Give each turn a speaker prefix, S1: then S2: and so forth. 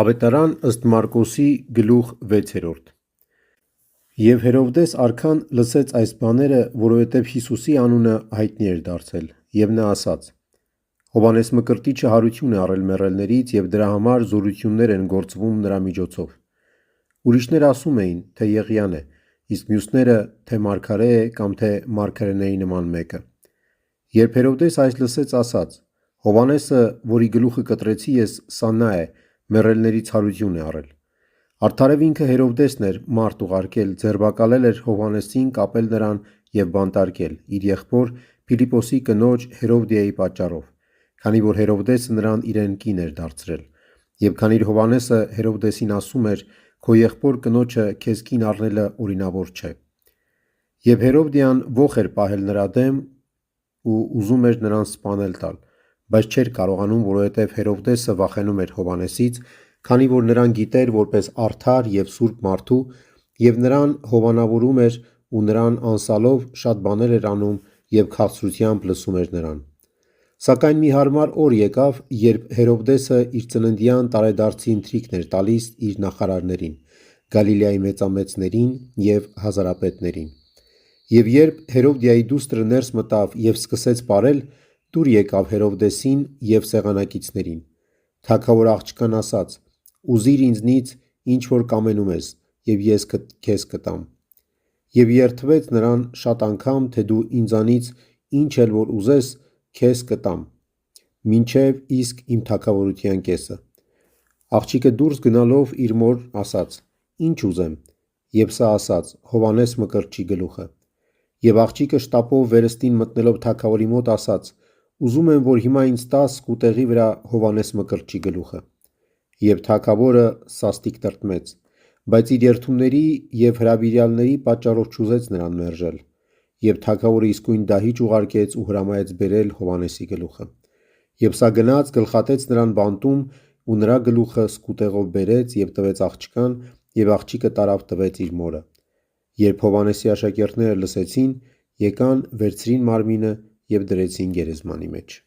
S1: Ավետարան ըստ Մարկոսի գլուխ 6: Եվ Հերովդես արքան լսեց այս բաները, որովհետև Հիսուսի անունը հայտնի էր դարձել, և նա ասաց. Հովհաննես Մկրտիչը հարություն է առել մեռելներից, և դրա համար զորություններ են գործվում նրա միջոցով: Ուրիշներ ասում էին, թե Եղիան է, իսկ մյուսները, թե մարգարե է կամ թե մարգարեների նման մեկը: Երբ Հերովդես այս լսեց, ասաց. Հովհաննեսը, որի գլուխը կտրեցի ես, սա նա է, մեռելներից հարություն է առել: Արդարև ինքը Հերովդեսն էր մարդ ուղարկել, ձերբակալել էր Հովհաննեսին, կապել նրան և բանտարկել, իր եղբոր Փիլիպպոսի կնոջ Հերովդիայի պատճառով, քանի որ Հերովդեսը նրան իրեն կին էր դարձրել: Եվ քանի որ Հովհաննեսը Հերովդեսին ասում էր. Քո եղբոր կնոջը քեզ կին առնելը օրինավոր չէ: Եվ Հերովդիան ոխ էր պահել նրա դեմ ու ուզում էր նրան սպանել տալ, բայց չէր կարողանում, որովհետև Հերովդեսը վախենում էր Հովհաննեսից, քանի որ նրան գիտեր որպես արդար և սուրբ մարդու և նրան հովանավորում էր ու նրան անսալով շատ բաներ էր անում և քաղցրությամբ լսում էր նրան: Սակայն մի հարմար օր եկավ, երբ Հերովդեսը իր ծննդյան տարեդարձի ընթրիքն էր տալիս իր նախարարներին, Գալիլեայի մեծամեծներին և հազարապետներին: Եվ երբ Հերովդիայի դուստրը ներս մտավ և սկսեց պարել, դուր եկավ Հերովդեսին և սեղանակիցներին: Թագավոր աղջկան ասաց. Ուզիր ինձնից, ինչ որ կամենում ես, և ես քեզ կտամ: Եվ երդվեց նրան շատ անգամ, թե դու ինձանից ինչ էլ որ ուզես, քեզ կտամ, մինչև իսկ իմ թագավորության կեսը: Աղջիկը դուրս գնալով իր մոր ասաց. Ինչ ուզեմ: Եվ սա ասաց. Հովհաննես Մկրտչի գլուխը: Եվ աղջիկը շտապով վերստին մտնելով թագավորի մոտ, ասաց. Ուզում եմ, որ հիմա ինձ տաս սկուտեղի վրա Հովհաննես Մկրտչի գլուխը: Եվ թագավորը սաստիկ տրտմեց, բայց իր երդումների և հրավիրյալների պատճառով չուզեց նրան մերժել: Եվ թագավորը իսկույն դահիճ ուղարկեց ու հրամայեց բերել Հովհաննեսի գլուխը: Եվ սա գնաց գլխատեց նրան բանտում ու նրա գլուխը սկուտեղով բերեց և տվեց աղջկան և աղջիկը տարավ տվեց իր մորը: Երբ Հովհաննեսի աշակերտները լսեցին, եկան վերցրին մարմինը և դրեցին գերեզմանի մեջ: